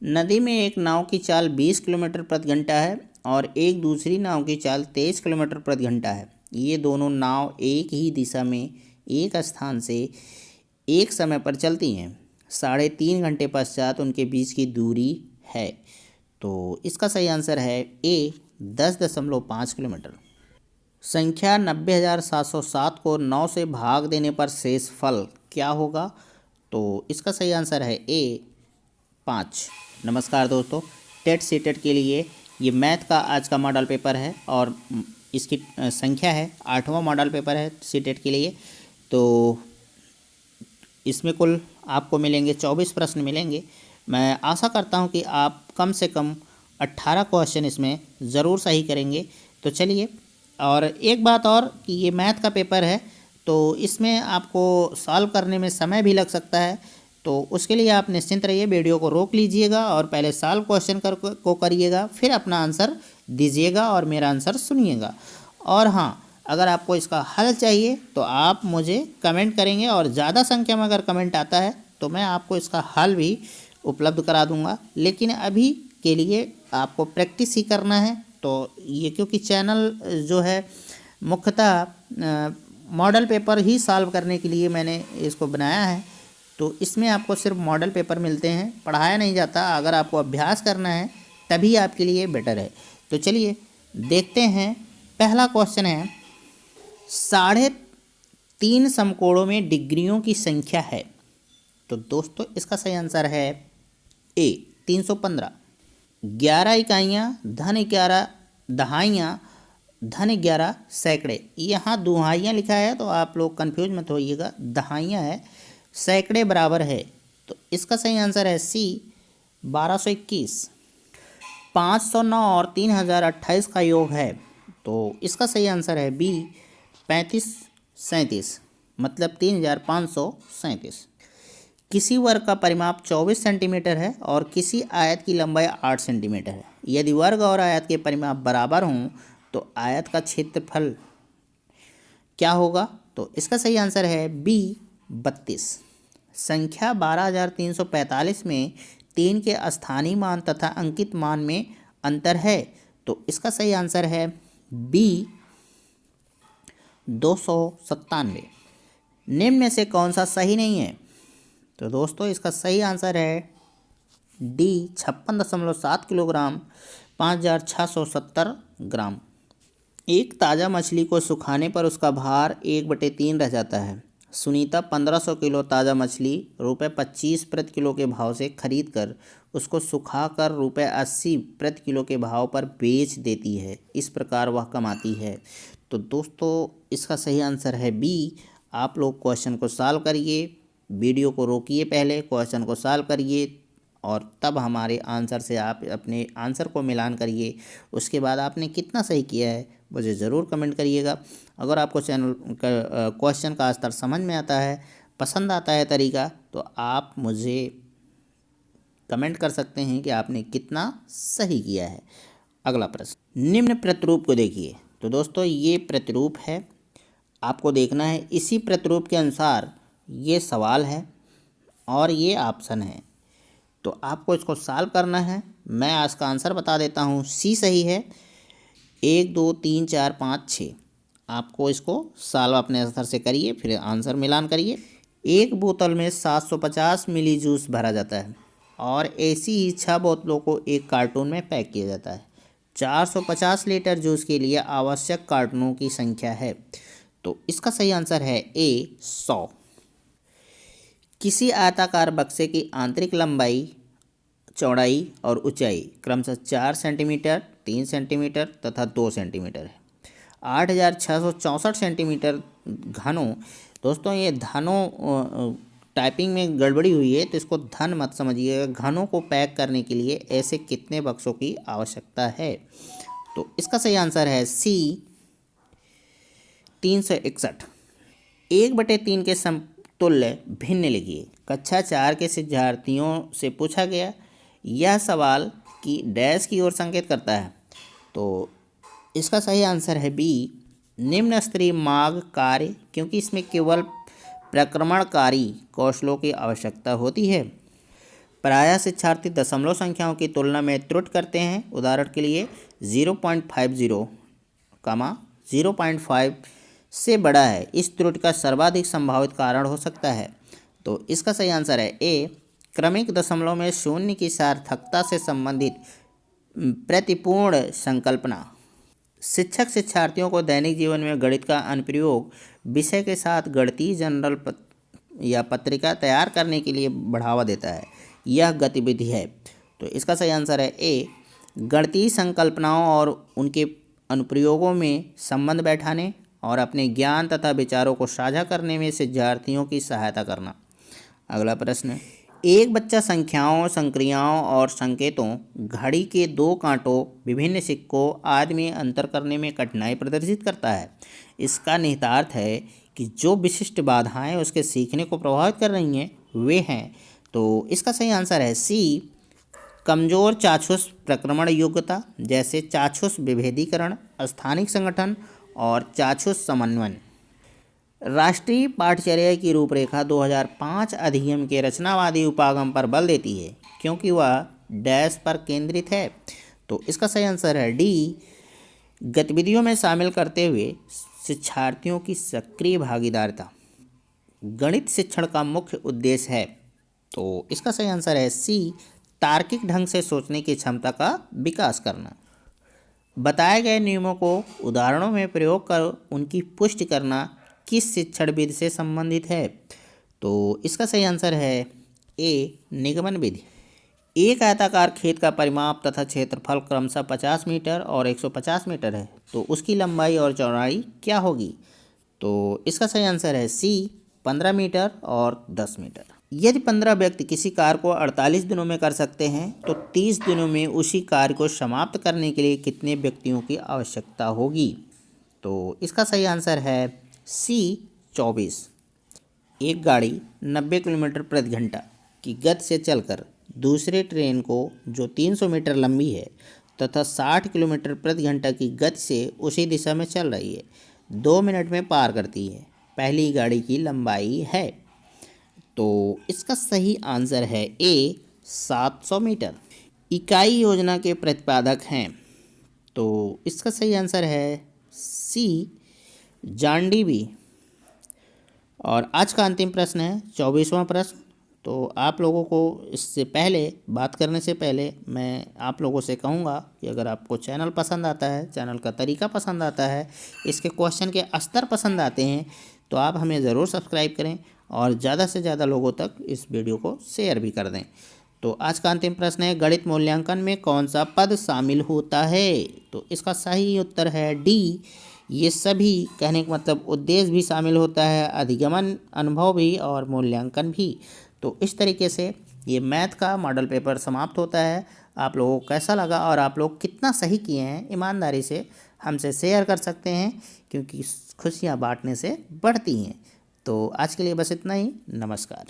नदी में एक नाव की चाल 20 किलोमीटर प्रति घंटा है और एक दूसरी नाव की चाल 23 किलोमीटर प्रति घंटा है। ये दोनों नाव एक ही दिशा में एक स्थान से एक समय पर चलती हैं। 3.5 घंटे पश्चात उनके बीच की दूरी है। तो इसका सही आंसर है ए 10.5 किलोमीटर। संख्या 90,707 को 9 से भाग देने पर शेष फल क्या होगा? तो इसका सही आंसर है ए 5। नमस्कार दोस्तों, टेट सीटेट के लिए ये मैथ का आज का मॉडल पेपर है और इसकी संख्या है 8वां मॉडल पेपर है सीटेट के लिए। तो इसमें कुल आपको मिलेंगे 24 प्रश्न मिलेंगे। मैं आशा करता हूँ कि आप कम से कम 18 क्वेश्चन इसमें ज़रूर सही करेंगे। तो चलिए, और एक बात और कि ये मैथ का पेपर है तो इसमें आपको सॉल्व करने में समय भी लग सकता है। तो उसके लिए आप निश्चिंत रहिए, वीडियो को रोक लीजिएगा और पहले सॉल्व क्वेश्चन को करिएगा, फिर अपना आंसर दीजिएगा और मेरा आंसर सुनिएगा। और हाँ, अगर आपको इसका हल चाहिए तो आप मुझे कमेंट करेंगे और ज़्यादा संख्या में अगर कमेंट आता है तो मैं आपको इसका हल भी उपलब्ध करा दूंगा। लेकिन अभी के लिए आपको प्रैक्टिस ही करना है। तो ये क्योंकि चैनल जो है मुख्यतः मॉडल पेपर ही सॉल्व करने के लिए मैंने इसको बनाया है, तो इसमें आपको सिर्फ मॉडल पेपर मिलते हैं, पढ़ाया नहीं जाता। अगर आपको अभ्यास करना है तभी आपके लिए बेटर है। तो चलिए देखते हैं। पहला क्वेश्चन है, 3.5 समकोणों में डिग्रियों की संख्या है। तो दोस्तों इसका सही आंसर है ए 315। 11 इकाइयाँ धन 11 दहाइयाँ धन 11 सैकड़े। यहाँ दुहाइयाँ लिखा है तो आप लोग कंफ्यूज मत होइएगा, दहाइयाँ है, सैकड़े बराबर है। तो इसका सही आंसर है सी 1221। 509 और 3028 का योग है। तो इसका सही आंसर है बी 3537, मतलब 3537। किसी वर्ग का परिमाप 24 सेंटीमीटर है और किसी आयत की लंबाई 8 सेंटीमीटर है। यदि वर्ग और आयत के परिमाप बराबर हों तो आयत का क्षेत्रफल क्या होगा? तो इसका सही आंसर है बी 32। संख्या 12,345 में 3 के स्थानीय मान तथा अंकित मान में अंतर है। तो इसका सही आंसर है बी 297। निम्न में से कौन सा सही नहीं है? तो दोस्तों इसका सही आंसर है डी 56.7 किलोग्राम 5,670 ग्राम। एक ताज़ा मछली को सुखाने पर उसका भार 1/3 रह जाता है। सुनीता 1500 किलो ताज़ा मछली ₹25 प्रति किलो के भाव से खरीद कर उसको सुखाकर ₹80 प्रति किलो के भाव पर बेच देती है। इस प्रकार वह कमाती है। तो दोस्तों इसका सही आंसर है बी। आप लोग क्वेश्चन को सॉल्व करिए, वीडियो को रोकिए, पहले क्वेश्चन को सॉल्व करिए और तब हमारे आंसर से आप अपने आंसर को मिलान करिए। उसके बाद आपने कितना सही किया है मुझे ज़रूर कमेंट करिएगा। अगर आपको चैनल का क्वेश्चन का स्तर समझ में आता है, पसंद आता है तरीका, तो आप मुझे कमेंट कर सकते हैं कि आपने कितना सही किया है। अगला प्रश्न, निम्न प्रतिरूप को देखिए। तो दोस्तों ये प्रतिरूप है, आपको देखना है। इसी प्रतिरूप के अनुसार ये सवाल है और ये ऑप्शन है। तो आपको इसको सॉल्व करना है। मैं आज का आंसर बता देता हूँ। सी सही है। 1 2 3 4 5 6। आपको इसको सॉल्व अपने स्तर से करिए, फिर आंसर मिलान करिए। एक बोतल में 750 मिली जूस भरा जाता है और ऐसी ही 6 बोतलों को एक कार्टून में पैक किया जाता है। 450 लीटर जूस के लिए आवश्यक कार्टूनों की संख्या है। तो इसका सही आंसर है ए 100। किसी आयताकार बक्से की आंतरिक लंबाई, चौड़ाई और ऊंचाई क्रमशः 4 सेंटीमीटर, 3 सेंटीमीटर तथा 2 सेंटीमीटर है। 8,664 सेंटीमीटर घनों। दोस्तों ये धनों टाइपिंग में गड़बड़ी हुई है तो इसको धन मत समझिएगा। घनों को पैक करने के लिए ऐसे कितने बक्सों की आवश्यकता है? तो इसका सही आंसर है सी 361। 1/3 के समतुल्य भिन्न लिखिए। कक्षा 4 के विद्यार्थियों से पूछा गया यह सवाल की डैश की ओर संकेत करता है। तो इसका सही आंसर है बी निम्न स्तरीय मांग कार्य, क्योंकि इसमें केवल प्रक्रमणकारी कौशलों की आवश्यकता होती है। प्रायः शिक्षार्थी दशमलव संख्याओं की तुलना में त्रुटि करते हैं। उदाहरण के लिए 0.50, 0.5 से बड़ा है। इस त्रुटि का सर्वाधिक संभावित कारण हो सकता है। तो इसका सही आंसर है ए, क्रमिक दशमलव में शून्य की सार्थकता से संबंधित प्रतिपूर्ण संकल्पना। शिक्षक शिक्षार्थियों को दैनिक जीवन में गणित का अनुप्रयोग विषय के साथ गणितीय जर्नल या पत्रिका तैयार करने के लिए बढ़ावा देता है। यह गतिविधि है। तो इसका सही आंसर है ए, गणितीय संकल्पनाओं और उनके अनुप्रयोगों में संबंध बैठाने और अपने ज्ञान तथा विचारों को साझा करने में शिक्षार्थियों की सहायता करना। अगला प्रश्न, एक बच्चा संख्याओं, संक्रियाओं और संकेतों, घड़ी के दो कांटों, विभिन्न सिक्कों आदि में अंतर करने में कठिनाई प्रदर्शित करता है। इसका निहितार्थ है कि जो विशिष्ट बाधाएं उसके सीखने को प्रभावित कर रही हैं वे हैं। तो इसका सही आंसर है सी, कमजोर चाक्षुष प्रक्रमण योग्यता, जैसे चाक्षुष विभेदीकरण, स्थानिक संगठन और चाक्षुष समन्वयन। राष्ट्रीय पाठ्यचर्या की रूपरेखा 2005 अधिनियम के रचनावादी उपागम पर बल देती है क्योंकि वह डैश पर केंद्रित है। तो इसका सही आंसर है डी, गतिविधियों में शामिल करते हुए शिक्षार्थियों की सक्रिय भागीदारिता गणित शिक्षण का मुख्य उद्देश्य है। तो इसका सही आंसर है सी, तार्किक ढंग से सोचने की क्षमता का विकास करना। बताए गए नियमों को उदाहरणों में प्रयोग कर उनकी पुष्टि करना किस शिक्षण विधि से संबंधित है। तो इसका सही आंसर है ए, निगमन विधि। एक आयताकार खेत का परिमाप तथा क्षेत्रफल क्रमशः 50 मीटर और 150 मीटर है, तो उसकी लंबाई और चौड़ाई क्या होगी। तो इसका सही आंसर है सी, 15 मीटर और 10 मीटर। यदि 15 व्यक्ति किसी कार्य को 48 दिनों में कर सकते हैं तो 30 दिनों में उसी कार्य को समाप्त करने के लिए कितने व्यक्तियों की आवश्यकता होगी। तो इसका सही आंसर है सी, 24। एक गाड़ी 90 किलोमीटर प्रति घंटा की गति से चलकर दूसरे ट्रेन को जो 300 मीटर लंबी है तथा 60 किलोमीटर प्रति घंटा की गति से उसी दिशा में चल रही है 2 मिनट में पार करती है। पहली गाड़ी की लंबाई है। तो इसका सही आंसर है ए, 700 मीटर। इकाई योजना के प्रतिपादक हैं। तो इसका सही आंसर है सी, जॉन डीवी। और आज का अंतिम प्रश्न है 24वां प्रश्न। तो आप लोगों को इससे पहले बात करने से पहले मैं आप लोगों से कहूँगा कि अगर आपको चैनल पसंद आता है, चैनल का तरीका पसंद आता है, इसके क्वेश्चन के स्तर पसंद आते हैं तो आप हमें ज़रूर सब्सक्राइब करें और ज़्यादा से ज़्यादा लोगों तक इस वीडियो को शेयर भी कर दें। तो आज का अंतिम प्रश्न है, गणित मूल्यांकन में कौन सा पद शामिल होता है। तो इसका सही उत्तर है डी, ये सभी। कहने का मतलब उद्देश्य भी शामिल होता है, अधिगमन, अनुभव भी और मूल्यांकन भी। तो इस तरीके से ये मैथ का मॉडल पेपर समाप्त होता है। आप लोगों को कैसा लगा और आप लोग कितना सही किए हैं, ईमानदारी से हमसे शेयर कर सकते हैं क्योंकि खुशियाँ बांटने से बढ़ती हैं। तो आज के लिए बस इतना ही। नमस्कार।